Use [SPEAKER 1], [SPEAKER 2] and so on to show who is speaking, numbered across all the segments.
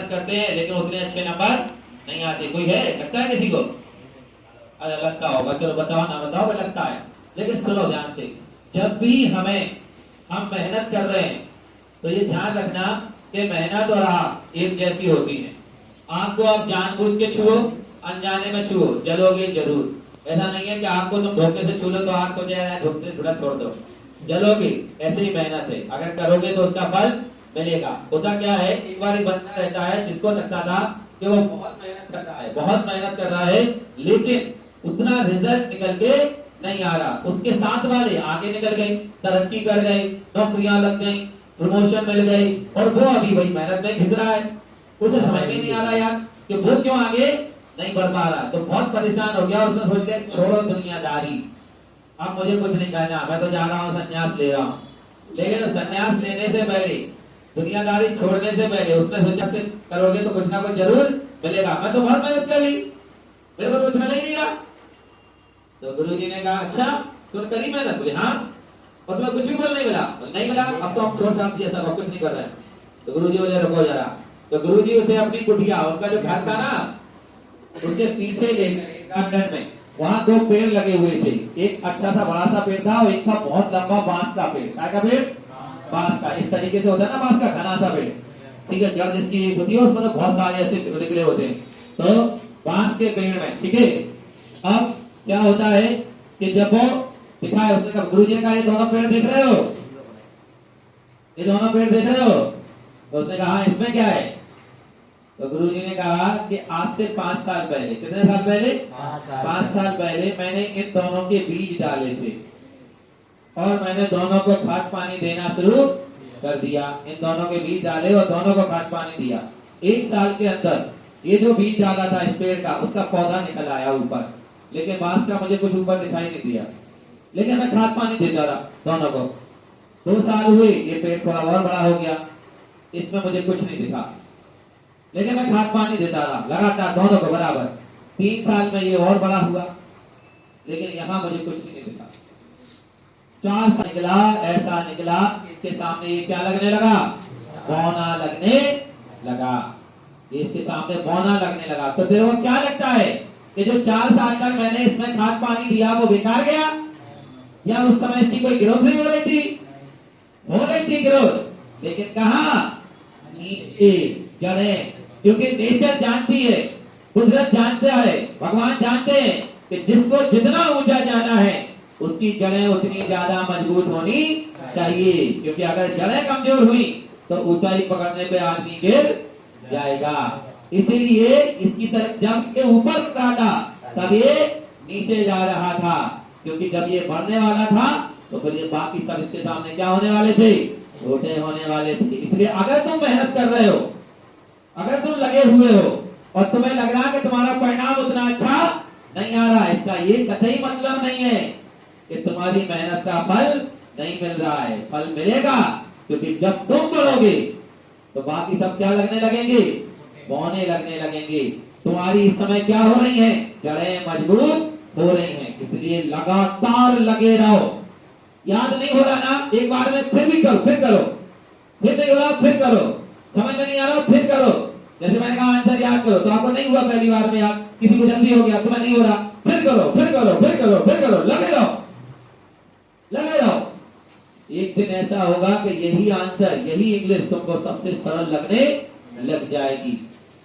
[SPEAKER 1] मेहनत करते हैं लेकिन उतने अच्छे नंबर नहीं आते। कोई है, लगता है किसी को? अरे लगता होगा, चलो बताओ ना बताओ, भाई लगता है। लेकिन सुनो ध्यान से, जब भी हम मेहनत कर रहे हैं तो ये ध्यान रखना कि मेहनत और आग एक जैसी होती है। आग को आप जानबूझ के छुओ, अनजाने में छुओ, जलोगे जरूर। ऐसा नहीं है कि आग को तुम धोखे से छू लो तो आग सोचे धोखे से छोड़ दो, जलोगे। ऐसे ही मेहनत है, अगर करोगे तो उसका फल मिलेगा। होता क्या है, एक बार एक बंदा रहता है जिसको लगता था कि वो बहुत मेहनत कर रहा है, बहुत मेहनत कर रहा है, लेकिन उतना रिजल्ट निकल के नहीं आ रहा। उसके साथ वाले आगे निकल गए, तरक्की कर गए, नौकरियां लग गई, प्रमोशन मिल गई, और वो अभी वही मेहनत में घिस रहा है। उसे समझ में नहीं आ रहा यार कि वो क्यों आगे नहीं बढ़ पा रहा। तो बहुत परेशान हो गया और उसने सोच लिया छोड़ो दुनियादारी, अब मुझे कुछ नहीं करना, मैं तो जा रहा हूँ संन्यास ले रहा हूँ। लेकिन संन्यास लेने से पहले, दुनियादारी छोड़ने से पहले उसने सोचा से करोगे तो कुछ ना कुछ जरूर मिलेगा। मैं तो बहुत मेहनत कर ली, मेरे को कुछ मिल ही नहीं रहा। तो गुरुजी ने कहा अच्छा तुमने करी मेहनत? बोले हाँ। और तुम्हें कुछ भी फल नहीं मिला? नहीं मिला। अब तो हम छोड़ छाप दिया सब, अब कुछ नहीं कर रहे हैं। तो गुरुजी बोले रुको जरा। तो गुरुजी उसे अपनी कुटिया, उनका जो घर था ना, उसके पीछे ले गए गार्डन में। वहां दो पेड़ लगे हुए थे, एक अच्छा सा बड़ा सा पेड़ था और एक था बहुत लंबा बांस का पेड़। क्या का पेड़? बांस का। इस तरीके से होता है ना बांस का घना सा पेड़, ठीक है, जड़ जिसकी एक होती है उसमें तो बहुत सारे ऐसे निकले होते हैं। तो बांस के पेड़ में, ठीक है। अब क्या होता है कि जब वो दिखाए, उसने कहा गुरुजी ने कहा ये दोनों पेड़ देख रहे हो, ये दोनों पेड़ देख रहे हो? तो उसने कहा इसमें क्या है? तो गुरुजी ने कहा कि आज से 5 साल पहले, कितने साल पहले? 5 साल पहले मैंने इन दोनों के बीज डाले थे और मैंने दोनों को खाद पानी देना शुरू कर दिया। इन दोनों के बीज डाले और दोनों को खाद पानी दिया। 1 साल के अंदर ये जो बीज डाला था इस पेड़ का, उसका पौधा निकल आया ऊपर, लेकिन बांस का मुझे कुछ ऊपर दिखाई नहीं दिया। लेकिन मैं खाद पानी देता रहा दोनों को। 2 साल हुए, ये पेड़ थोड़ा और बड़ा हो गया, इसमें मुझे कुछ नहीं दिखा, लेकिन मैं खाद पानी देता रहा लगातार दोनों को बराबर। 3 साल में ये और बड़ा हुआ, लेकिन यहाँ मुझे कुछ नहीं दिखा। 4 साल निकला, ऐसा निकला इसके सामने ये क्या लगने लगा? बौना लगने लगा। इसके सामने बौना लगने लगा। तो तेरे को क्या लगता है कि जो 4 साल तक मैंने इसमें खाद पानी दिया वो बेकार गया, या उस समय इसकी कोई ग्रोथ नहीं हो रही थी? हो रही थी ग्रोथ, लेकिन कहा? नीचे, जड़ें। क्योंकि नेचर जानती है, कुदरत जानता है, भगवान जानते हैं कि जिसको जितना ऊंचा जाना है उसकी जड़ें उतनी ज्यादा मजबूत होनी चाहिए। क्योंकि अगर जड़ें कमजोर हुई तो ऊंचाई पकड़ने पे आदमी गिर जाएगा। इसीलिए इसकी तरफ जब ये ऊपर उठ रहा था तब ये नीचे जा रहा था, क्योंकि जब ये बढ़ने वाला था तो फिर ये बाकी सब इसके सामने क्या होने वाले थे? छोटे होने वाले थे। इसलिए अगर तुम मेहनत कर रहे हो, अगर तुम लगे हुए हो और तुम्हें लग रहा है कि तुम्हारा परिणाम उतना अच्छा नहीं आ रहा, इसका ये कतई मतलब नहीं है कि तुम्हारी मेहनत का फल नहीं मिल रहा है। फल मिलेगा, क्योंकि जब तुम बढ़ोगे तो बाकी सब क्या लगने लगेंगे? बौने लगने लगेंगे। तुम्हारी इस समय क्या हो रही है? जड़ें मजबूत हो रही हैं। इसलिए लगातार लगे रहो। याद नहीं हो रहा ना, एक बार में फिर भी करो, फिर करो, फिर नहीं हो रहा फिर करो, समझ में नहीं आ रहा फिर करो। जैसे मैंने कहा आंसर याद करो, तो आपको नहीं हुआ पहली बार में, याद किसी को जल्दी हो गया, तुम्हें नहीं हो रहा, फिर करो, फिर करो, फिर करो, फिर करो, लगे रहो, लगे रहो। एक दिन ऐसा होगा कि यही आंसर, यही इंग्लिश तुमको सबसे सरल लगने लग जाएगी।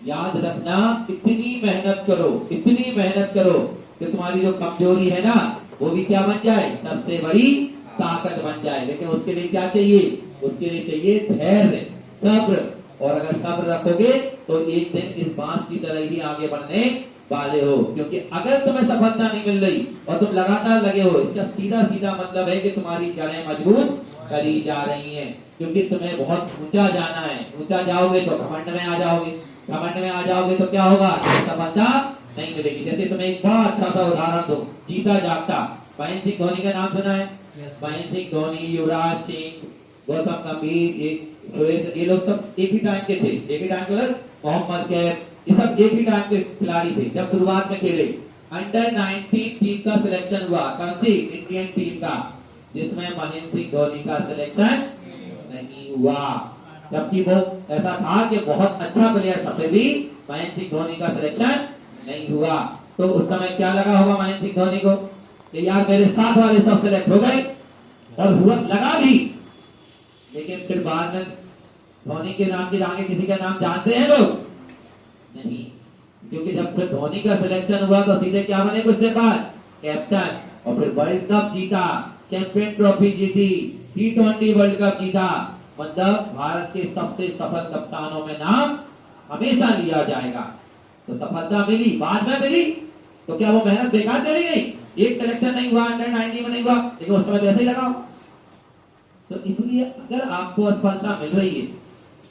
[SPEAKER 1] याद रखना, इतनी मेहनत करो, इतनी मेहनत करो कि तुम्हारी जो कमजोरी है ना वो भी क्या बन जाए? सबसे बड़ी ताकत बन जाए। लेकिन उसके लिए क्या चाहिए? उसके लिए चाहिए धैर्य, सब्र। और अगर सब्र रखोगे तो एक दिन इस बांस की तरह ही आगे बढ़ने वाले हो। क्योंकि अगर तुम्हें सफलता नहीं मिल रही और तुम लगातार लगे हो, इसका सीधा सीधा मतलब है कि तुम्हारी जड़ें मजबूत करी जा रही हैं। क्योंकि तुम्हें बहुत ऊंचा जाना है। ऊंचा जाओगे तो घमंड में आ जाओगे, घमंड में आ जाओगे तो क्या होगा? सफलता नहीं मिलेगी। जैसे तुम्हें एक बड़ा अच्छा सा उदाहरण दो, जीता जागता। महेंद्र सिंह धोनी का नाम सुना है? महेंद्र सिंह धोनी, युवराज सिंह, गौतम गंभीर, ये लोग सब एक ही टाइम के थे। एक ही टाइम के, मोहम्मद कैफ, ये सब एक ही टाइम के खिलाड़ी थे जब शुरुआत में खेले। अंडर 19 टीम का सिलेक्शन हुआ, कौन सी? इंडियन टीम का, जिसमें महेंद्र सिंह धोनी का सिलेक्शन नहीं हुआ। जबकि वो ऐसा था कि बहुत अच्छा प्लेयर था, फिर भी महेंद्र सिंह धोनी का सिलेक्शन नहीं हुआ। तो उस समय क्या लगा होगा महेंद्र सिंह धोनी को कि यार मेरे साथ वाले सब सिलेक्ट हो गए, और हुआ लगा भी। लेकिन फिर बाद में धोनी के नाम के आगे किसी का नाम जानते हैं लोग? नहीं, क्योंकि जब फिर धोनी का सिलेक्शन हुआ तो सीधे क्या बने कुछ देर बाद? कैप्टन। और फिर वर्ल्ड कप जीता, चैंपियन ट्रॉफी जीती, T20 वर्ल्ड कप जीता। मतलब भारत के सबसे सफल कप्तानों में नाम हमेशा लिया जाएगा। तो सफलता मिली, बाद में मिली, तो क्या वो मेहनत बेकार चली गई? एक सिलेक्शन नहीं हुआ, अंडर 19 में नहीं हुआ, लेकिन उस समय तो ऐसे ही लगा। तो इसलिए अगर आपको सफलता मिल रही है,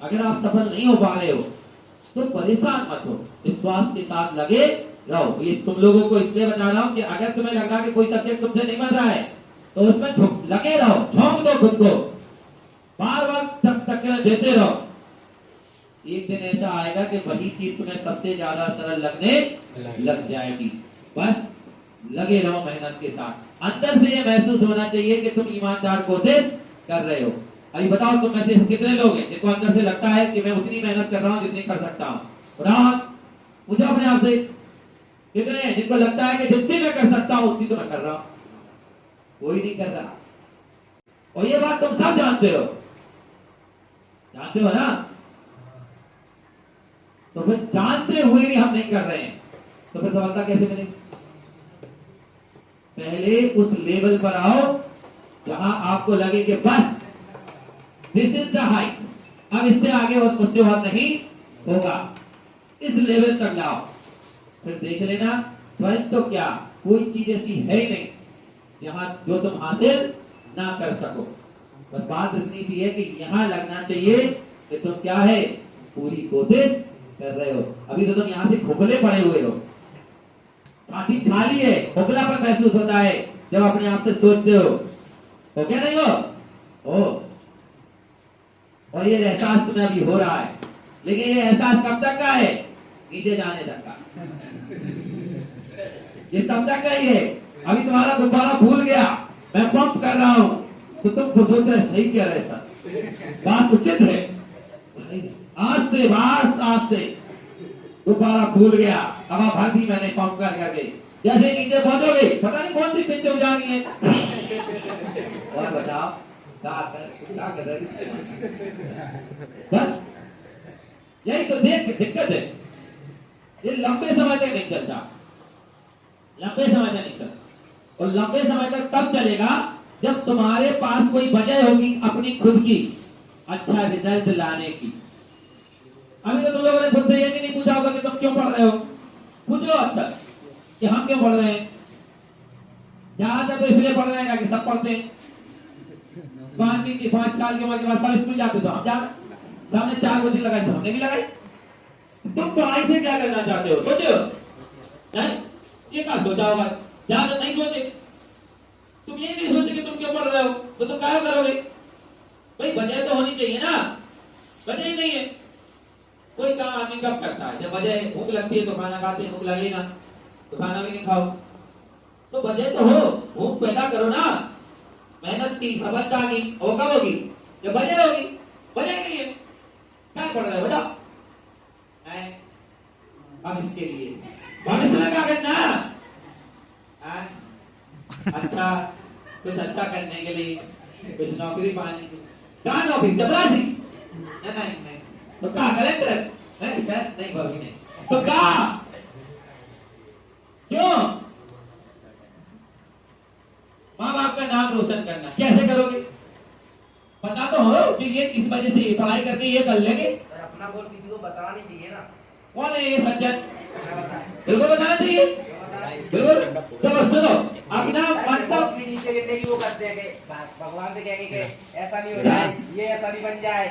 [SPEAKER 1] अगर आप सफल नहीं हो पा रहे हो, तो परेशान मत हो, विश्वास के साथ लगे रहो। ये तुम लोगों को इसलिए बता रहा हूं कि अगर तुम्हें लग रहा है कि कोई सब्जेक्ट तुमसे नहीं बन रहा है, तो उसमें लगे रहो, झोंक दो खुद को, बार बार तक देते रहो। एक दिन ऐसा आएगा कि वही चीज तुम्हें सबसे ज्यादा सरल लगने लग जाएगी। बस लगे रहो मेहनत के साथ। अंदर से ये महसूस होना चाहिए कि तुम ईमानदार कोशिश कर रहे हो। अभी बताओ तुम में से कितने लोग हैं जिनको अंदर से लगता है कि मैं उतनी मेहनत कर रहा हूं जितनी कर सकता हूं? बताओ, पूछो अपने आप से, कितने हैं जिनको लगता है कि जितनी मैं कर सकता हूं उतनी तो मैं कर रहा हूं? कोई नहीं कर रहा। और ये बात तुम सब जानते हो, जानते हो ना? तो फिर जानते हुए भी हम नहीं कर रहे हैं, तो फिर सफलता कैसे मिलेगी? पहले उस लेवल पर आओ जहां आपको लगे कि बस दिस इज द हाइट, अब इससे आगे और मुझसे और नहीं होगा। इस लेवल तक लाओ, फिर देख लेना स्वयं तो क्या कोई चीज ऐसी है ही नहीं जहां जो तुम हासिल ना कर सको। बस बात इतनी सी है कि यहां लगना चाहिए कि तुम क्या है, पूरी कोशिश कर रहे हो। अभी तो तुम यहां से खोखले पड़े हुए हो, छाती खाली है, खोखलापन महसूस होता है जब अपने आप से सोचते हो क्या नहीं हो? और ये एहसास तुम्हें अभी हो रहा है, लेकिन ये एहसास कब तक का है? नीचे जाने तक का। ये तब तक का ही है। अभी तुम्हारा गुब्बारा भूल गया, मैं पंप कर रहा हूं, तो तुम सोच रहे सही कह रहे सर, बात उचित है। आज से गुब्बारा भूल गया, हवा भर दी मैंने पंप कर करके, जैसे नीचे पहुंचोगे पता नहीं कौन सी पिंच जानी है। और बताओ क्या कर रहे? बस यही तो दिक्कत है, ये लंबे समय तक नहीं चलता, लंबे समय तक नहीं चलता। और लंबे समय तक तब चलेगा जब तुम्हारे पास कोई वजह होगी अपनी खुद की अच्छा रिजल्ट लाने की। अभी तो तुम लोगों ने खुद से ये भी नहीं पूछा होगा कि तुम क्यों पढ़ रहे हो। पूछो अब तक कि हम क्यों पढ़ रहे हैं। ज्यादातर तो इसलिए पढ़ रहे हैं कि सब पढ़ते हैं। 5 साल की उम्र के बाद स्कूल जाते तो हम जा, सामने 4 गोदी लगाई तो हमने भी लगाई। तुम पढ़ाई से क्या करना चाहते हो? सोचो, ये क्या सोचा होगा? ज्यादा नहीं सोचे, तुम ये नहीं सोचे कि तुम क्यों पढ़ रहे हो, तो तुम क्या करोगे? भाई वजह तो होनी चाहिए ना, वजह ही नहीं है। कोई काम आदमी कब करता है? जब वजह भूख लगती है तो खाना खाते, भूख लगेगा तो खाना भी नहीं खाओ। तो वजह तो हो, भूख पैदा करो ना, मेहनत की, सफलता की, वो कब होगी? जब वजह होगी। वजह नहीं है, क्या पढ़ रहे हो? बताओ। अब इसके लिए भविष्य में क्या करना? अच्छा, कुछ अच्छा करने के लिए, कुछ नौकरी पाने के लिए। क्या नौकरी? चपरासी? नहीं, तो क्या कलेक्टर? नहीं भाभी नहीं, तो क्या? क्यों? माँ बाप का नाम रोशन करना। कैसे करोगे? पता तो हो कि ये इस वजह से पढ़ाई करके ये कर लेंगे।
[SPEAKER 2] अपना गोल किसी को बताना नहीं चाहिए ना।
[SPEAKER 1] कौन है ये सज्जन? बिल्कुल बताना चाहिए, बिल्कुल। तो सुनो, अपना मतलब
[SPEAKER 2] नीचे गिरने की वो करते हैं कि भगवान से कहेंगे कि ऐसा नहीं हो जाए, ये ऐसा नहीं बन जाए।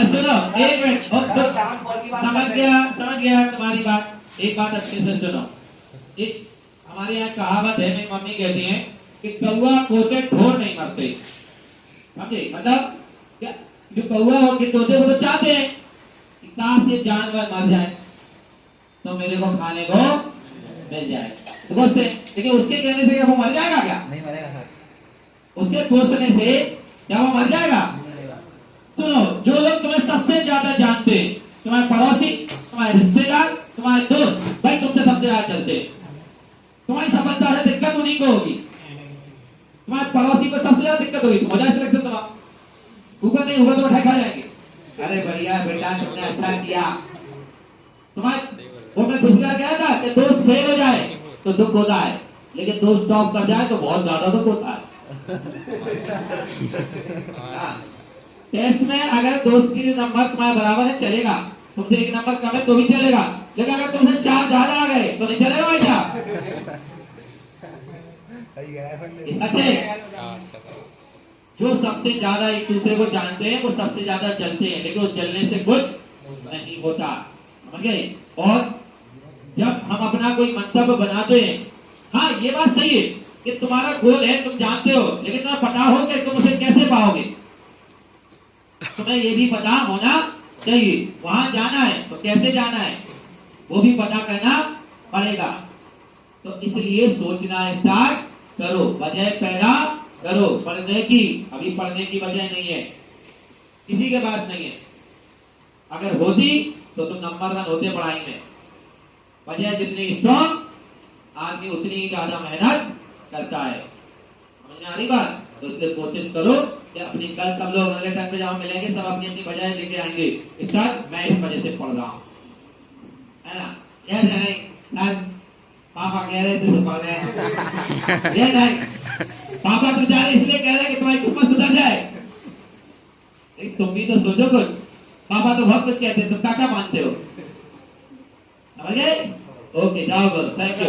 [SPEAKER 1] सुनो एक मिनट, समझ गया तुम्हारी बात। एक बात अच्छे से सुनो। एक हमारे यहाँ कहावत है, मेरी मम्मी कहती है कि कौवा कोसे ढोर नहीं मरते। समझे? मतलब क्या? जो कौवा हो के तोते वो तो चाहते हैं कि काश ये जानवर मर जाए तो मेरे को खाने को मिल जाए, तो बोलते हैं। लेकिन उसके कहने से वो मर जाएगा क्या?
[SPEAKER 2] नहीं मरेगा सर।
[SPEAKER 1] उसके कोसने से क्या वो मर जाएगा? सुनो, जो लोग तुम्हें सबसे ज्यादा जानते हैं, तुम्हारे पड़ोसी, तुम्हारे रिश्तेदार, तुम्हारे दोस्त, भाई तुमसे सबसे ज्यादा चलते हैं। तुम्हारी सफलता से दिक्कत उन्हीं को होगी। तुम्हारे पड़ोसी को सबसे ज्यादा दिक्कत होगी, मजा से लगता तुम्हारा ऊपर नहीं, ऊपर तो उठाए खा जाएंगे। अरे बढ़िया बेटा, तुमने अच्छा किया। तुम्हारे वो मैं पिछला गया था कि दोस्त फेल हो जाए तो दुख होता है, लेकिन दोस्त टॉप कर जाए तो बहुत ज्यादा दुख होता है। टेस्ट में अगर दोस्त की नंबर तुम्हारे बराबर है चलेगा, तुमसे एक नंबर कम है तो भी चलेगा, लेकिन अगर तुमसे 4 ज्यादा आ गए तो नहीं चलेगा बेटा। अच्छे जो सबसे ज्यादा एक दूसरे को जानते हैं वो सबसे ज्यादा जलते हैं, लेकिन उस जलने से कुछ नहीं होता, समझ गए। और जब हम अपना कोई मंतव्य बनाते हैं, हाँ ये बात सही है कि तुम्हारा गोल है, तुम जानते हो, लेकिन तुम्हें पता हो कि तुम उसे कैसे पाओगे। तुम्हें ये भी पता होना चाहिए वहां जाना है तो कैसे जाना है, वो भी पता करना पड़ेगा। तो इसलिए सोचना स्टार्ट करो, वजह पैदा करो पढ़ने की। अभी पढ़ने की वजह नहीं है, किसी के पास नहीं है। अगर होती तो तुम नंबर 1 होते पढ़ाई में। वजह जितनी स्ट्रॉन्ग, आदमी उतनी ही ज्यादा मेहनत करता है। समझ में आ रही बात? तो इसलिए कोशिश करो कि अपनी कल सब लोग अगले टाइम पे जहां मिलेंगे सब अपनी अपनी वजह लेके आएंगे। इस तरह मैं इस वजह से पढ़ रहा हूँ, है ना? यह नहीं पापा कह रहे थे तो पढ़ रहे हैं, ये नहीं पापा तो जा रहे इसलिए कह रहे कि तुम्हारी किस्मत सुधर जाए। तुम भी तो सोचो कुछ, पापा तो बहुत कुछ कहते हैं, तुम क्या मानते हो? समझे? ओके, जाओ, थैंक यू।